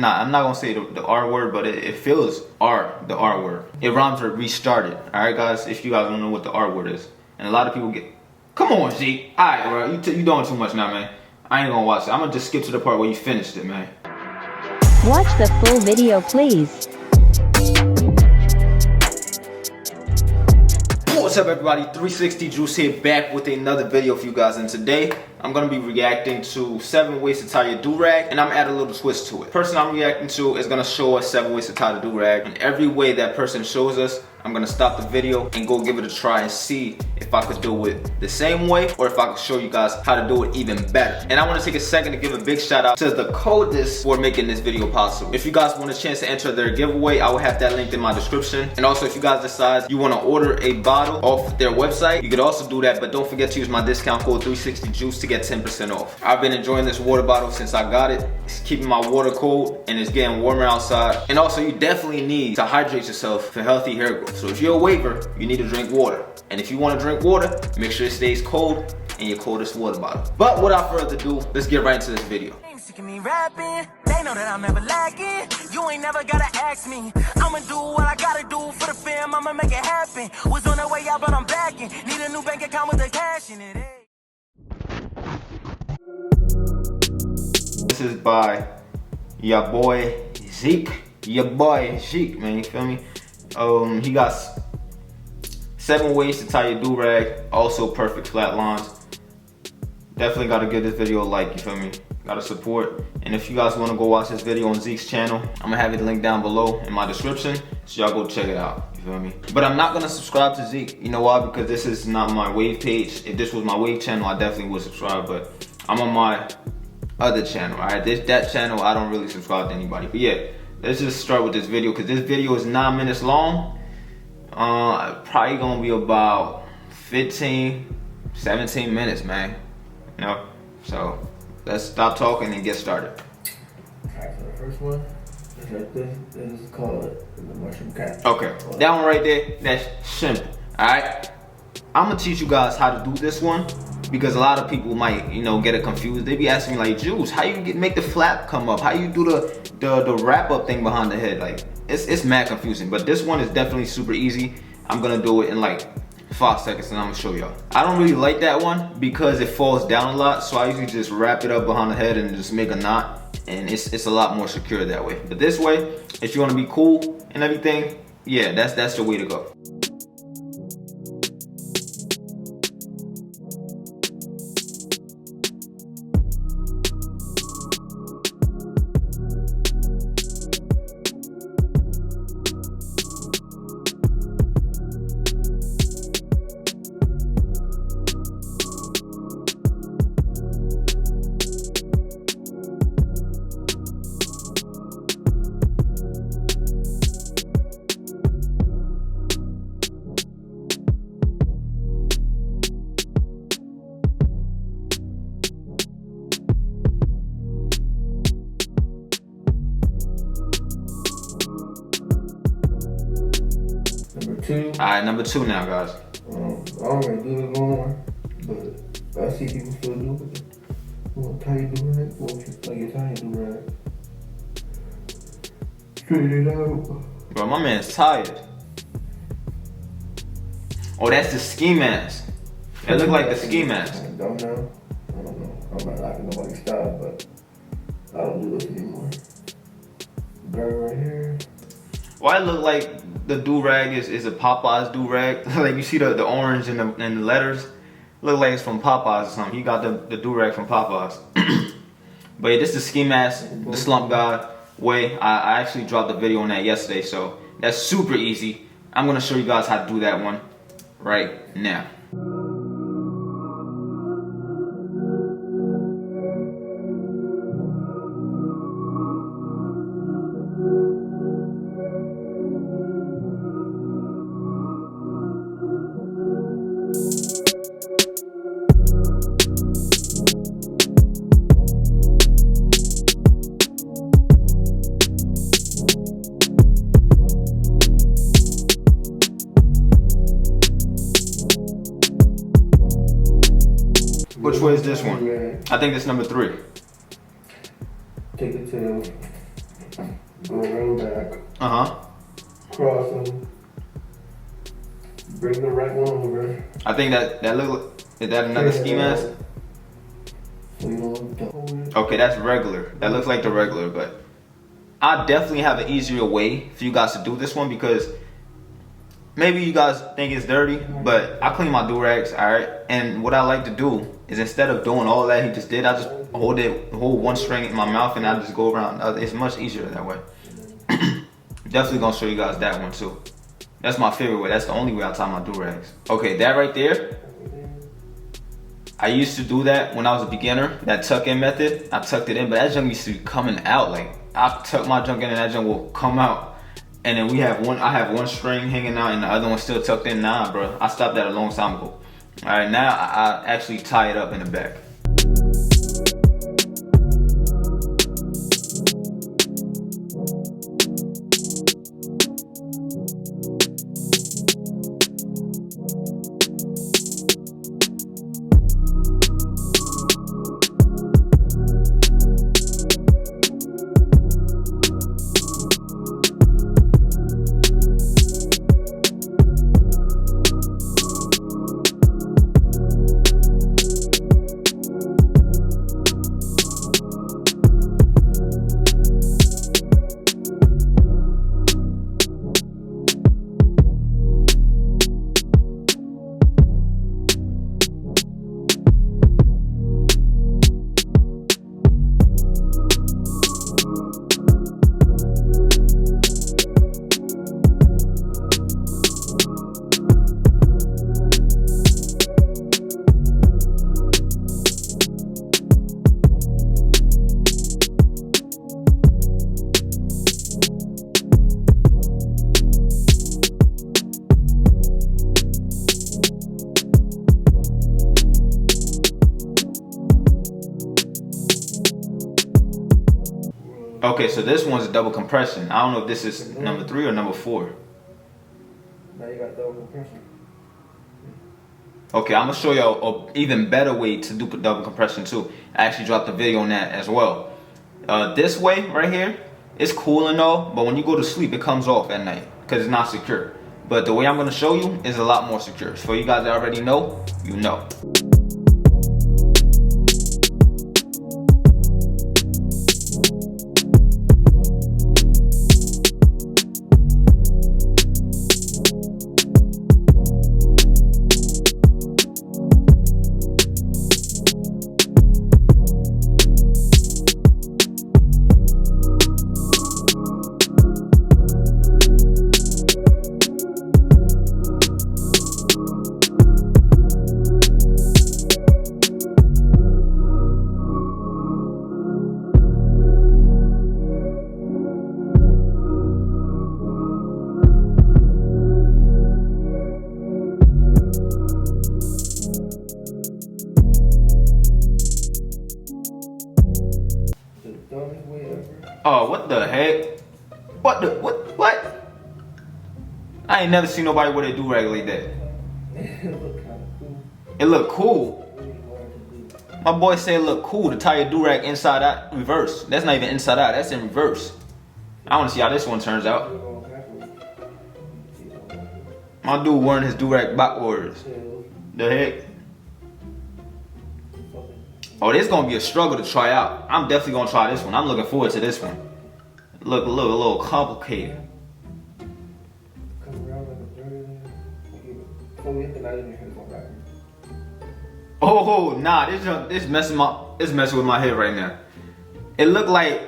Nah, I'm not gonna say the R word, but it feels the R word. It rhymes with restarted. Alright guys, if you guys don't know what the R word is. And a lot of people get, come on Zeke. Alright bro, you doing too much now, man. I ain't gonna watch it. I'm gonna just skip to the part where you finished it, man. Watch the full video, please. What's up everybody, 360 Juice here, back with another video for you guys, and today I'm going to be reacting to 7 ways to tie your do-rag, and I'm adding a little twist to it. The person I'm reacting to is going to show us 7 ways to tie the do-rag, and every way that person shows us, I'm going to stop the video and go give it a try and see if I could do it the same way or if I could show you guys how to do it even better. And I want to take a second to give a big shout out to the codist for making this video possible. If you guys want a chance to enter their giveaway, I will have that linked in my description. And also if you guys decide you want to order a bottle off their website, you could also do that, but don't forget to use my discount code 360juice to get 10% off. I've been enjoying this water bottle since I got it. It's keeping my water cold and it's getting warmer outside. And also you definitely need to hydrate yourself for healthy hair growth. So if you're a waver, you need to drink water. And if you want to drink water, make sure it stays cold in your coldest water bottle. But without further ado, let's get right into this video. Me rapping, they know that I'm never lacking. You ain't never gotta ask me. I'ma do what I gotta do for the fam. I'ma make it happen. Was on the way out, but I'm backing. Need a new bank account with the cash in it. This is by your boy Zeke. Your boy Zeke, man, you feel me? He got 7 ways to tie your do-rag. Also perfect flat lines. Definitely gotta give this video a like, you feel me? Gotta support. And if you guys wanna go watch this video on Zeke's channel, I'm gonna have it linked down below in my description, so y'all go check it out, you feel me? But I'm not gonna subscribe to Zeke, you know why? Because this is not my wave page. If this was my wave channel, I definitely would subscribe, but I'm on my other channel, alright? That channel, I don't really subscribe to anybody. But yeah, let's just start with this video, because this video is 9 minutes long. Probably gonna be about 15, 17 minutes, man. You know? So let's stop talking and get started. Alright, so the first one is like this. This is called the mushroom cat. Okay, that one right there, that's simple. Alright? I'm gonna teach you guys how to do this one because a lot of people might, you know, get it confused. They be asking me like, Juice, how you make the flap come up? How you do the wrap up thing behind the head? Like, it's mad confusing. But this one is definitely super easy. I'm gonna do it in like 5 seconds and I'm gonna show y'all. I don't really like that one because it falls down a lot, so I usually just wrap it up behind the head and just make a knot, and it's a lot more secure that way. But this way, if you want to be cool and everything, yeah, that's the way to go. Number 2. Alright, number 2 now, guys. I don't really do it no more, but I see people still do it. You want to tie your do-rag? Well, like you're tying your do-rag. Straighten it out. Bro, my man's tired. Oh, that's the ski mask. It look like the ski mask. I don't know. I'm not knocking nobody's style, but I don't do this anymore. Girl right here. Why it look like the do-rag is a Popeyes do-rag? Like you see the orange and the letters? Look like it's from Popeyes or something. He got the do-rag from Popeyes. But yeah, this is the ski mask, the slump guy way. I actually dropped a video on that yesterday, so that's super easy. I'm gonna show you guys how to do that one right now. Which way is this one? I think it's number 3. Take it to Go around back. Cross them. Bring the right one over. I think that look. Is that another ski mask? So you don't look Okay, that's regular. That looks like the regular, but I definitely have an easier way for you guys to do this one because maybe you guys think it's dirty, but I clean my do-rags, alright? And what I like to do is instead of doing all that he just did, I just hold one string in my mouth and I just go around. It's much easier that way. Definitely gonna show you guys that one too. That's my favorite way. That's the only way I tie my do-rags. Okay, that right there. I used to do that when I was a beginner, that tuck-in method. I tucked it in, but that junk used to be coming out. Like, I tuck my junk in and that junk will come out. And then I have one string hanging out and the other one still tucked in. Nah, bro, I stopped that a long time ago. All right, now I actually tie it up in the back. Okay, so this one's a double compression. I don't know if this is number 3 or number 4. Now you got double compression. Okay, I'm gonna show you an even better way to do double compression too. I actually dropped a video on that as well. This way right here, it's cool and all, but when you go to sleep, it comes off at night because it's not secure. But the way I'm gonna show you is a lot more secure. For you guys that already know, you know. Oh, what the heck? What? I ain't never seen nobody with a do-rag like that. It look cool. My boy said it look cool to tie a do-rag inside out, reverse. That's not even inside out, that's in reverse. I wanna see how this one turns out. My dude wearing his do-rag backwards. The heck? Oh, this is gonna be a struggle to try out. I'm definitely gonna try this one. I'm looking forward to this one. Look a little complicated. Oh nah, this messing with my head right now. It looked like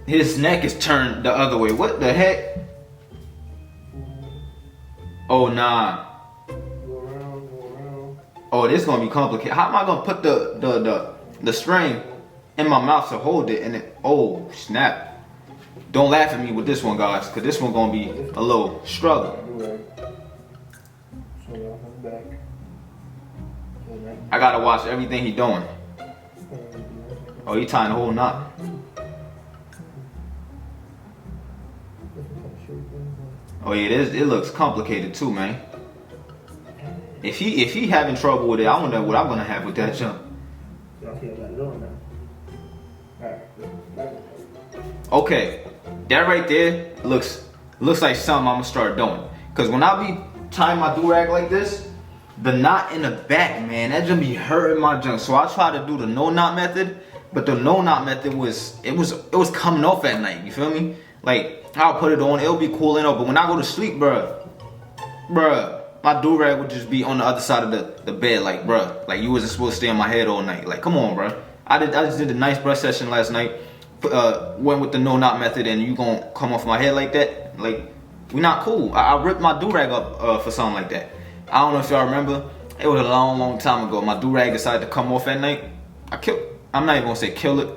his neck is turned the other way. What the heck? Oh nah. Oh, this is gonna be complicated. How am I gonna put the string in my mouth to hold it and it, oh snap. Don't laugh at me with this one, guys, cause this one gonna be a little struggle. I gotta watch everything he doing. Oh, he tying the whole knot. Oh yeah, it looks complicated too, man. If he having trouble with it, I wonder what I'm gonna have with that jump. Okay, that right there looks like something I'm gonna start doing. Cause when I be tying my do-rag like this, the knot in the back, man, that just be hurting my junk. So I try to do the no knot method, but the no knot method was coming off at night. You feel me? Like I'll put it on, it'll be cooling off. But when I go to sleep, bruh, my do-rag would just be on the other side of the bed, like bruh, like you wasn't supposed to stay on my head all night. Like come on, bruh. I just did a nice brush session last night. Went with the no knot method, and you gonna come off my head like that? Like we not cool. I ripped my do-rag up for something like that. I don't know if y'all remember. It was a long time ago. My do-rag decided to come off at night. I'm not even gonna say kill it.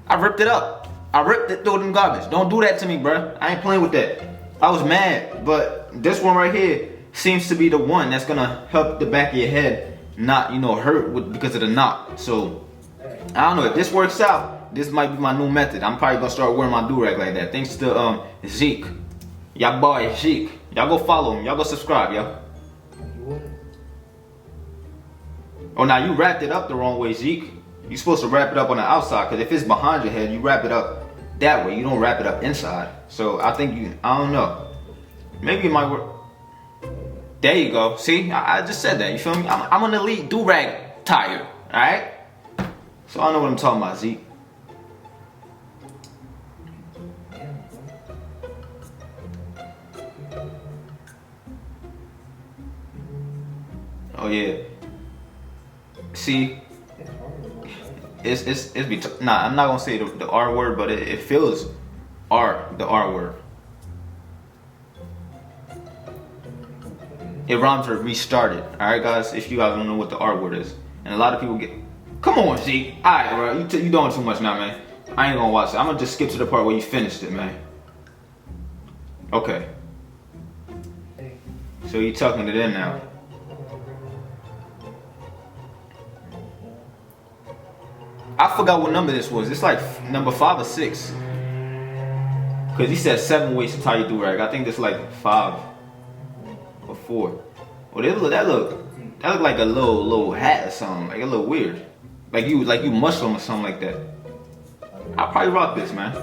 I ripped it up. I ripped it through them garbage. Don't do that to me, bruh. I ain't playing with that. I was mad, but this one right here seems to be the one that's gonna help the back of your head not, hurt because of the knot. So I don't know if this works out. This might be my new method. I'm probably gonna start wearing my do-rag like that. Thanks to Zeke. Y'all boy Zeke. Y'all go follow him. Y'all go subscribe, y'all. Oh, now you wrapped it up the wrong way, Zeke. You're supposed to wrap it up on the outside, because if it's behind your head, you wrap it up that way. You don't wrap it up inside. So I think I don't know. Maybe it might work. There you go. See, I just said that. You feel me? I'm an elite do-rag tire. All right. So I know what I'm talking about, Zeke. Oh yeah. See, nah. I'm not gonna say the R word, but it feels the R word. It rhymes with restarted. All right, guys. If you guys don't know what the R word is, and a lot of people get. Come on, Zeke. All right, bro. You doing too much now, man. I ain't gonna watch it. I'm gonna just skip to the part where you finished it, man. Okay. So you tucking it in now. I forgot what number this was. It's like number 5 or 6. Cause he said 7 ways to tie your do-rag. I think this like 5 or 4. Well, that look like a little hat or something. Like a little weird. Like you Muslim or something like that. I'll probably rock this, man.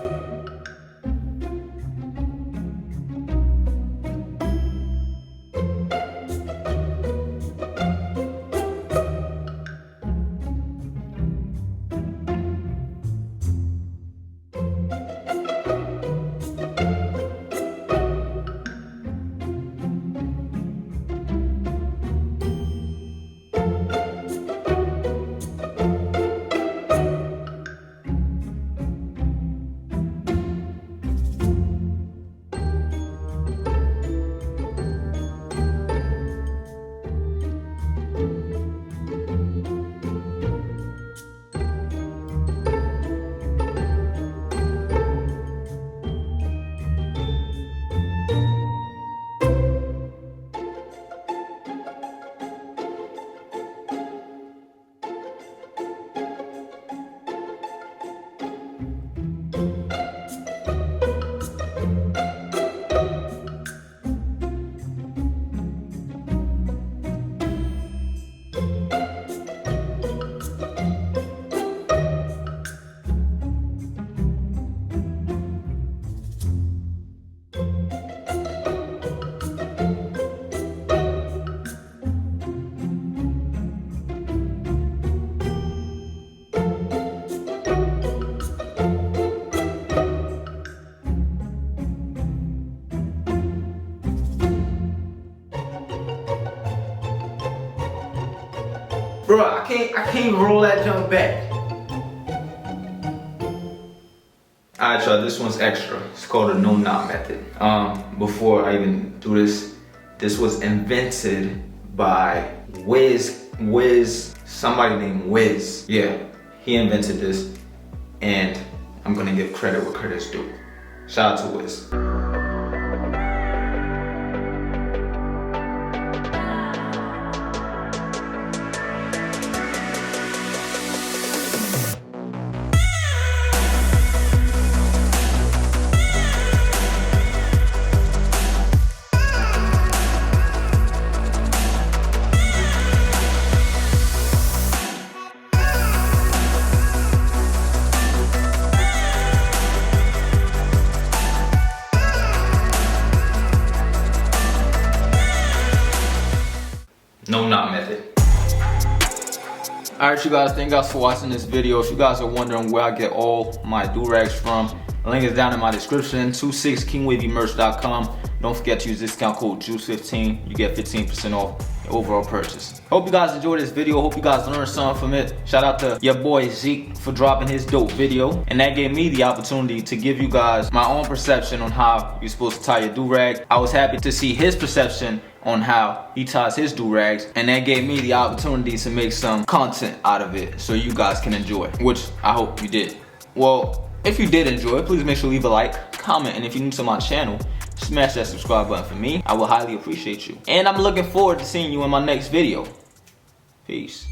Bro, I can't roll that jump back. Alright y'all, this one's extra. It's called a no knot method. Before I even do this was invented by Wiz, somebody named Wiz. Yeah, he invented this, and I'm gonna give credit where credit's due. Shout out to Wiz. No knot method. Alright you guys, thank you guys for watching this video. If you guys are wondering where I get all my do-rags from, the link is down in my description, 26kingwavymerch.com. Don't forget to use discount code JUICE15. You get 15% off your overall purchase. Hope you guys enjoyed this video. Hope you guys learned something from it. Shout out to your boy Zeke for dropping his dope video. And that gave me the opportunity to give you guys my own perception on how you're supposed to tie your do-rag. I was happy to see his perception on how he ties his do-rags, and that gave me the opportunity to make some content out of it so you guys can enjoy, which I hope you did. Well, if you did enjoy it, please make sure to leave a like, comment, and if you're new to my channel, smash that subscribe button for me. I will highly appreciate you. And I'm looking forward to seeing you in my next video. Peace.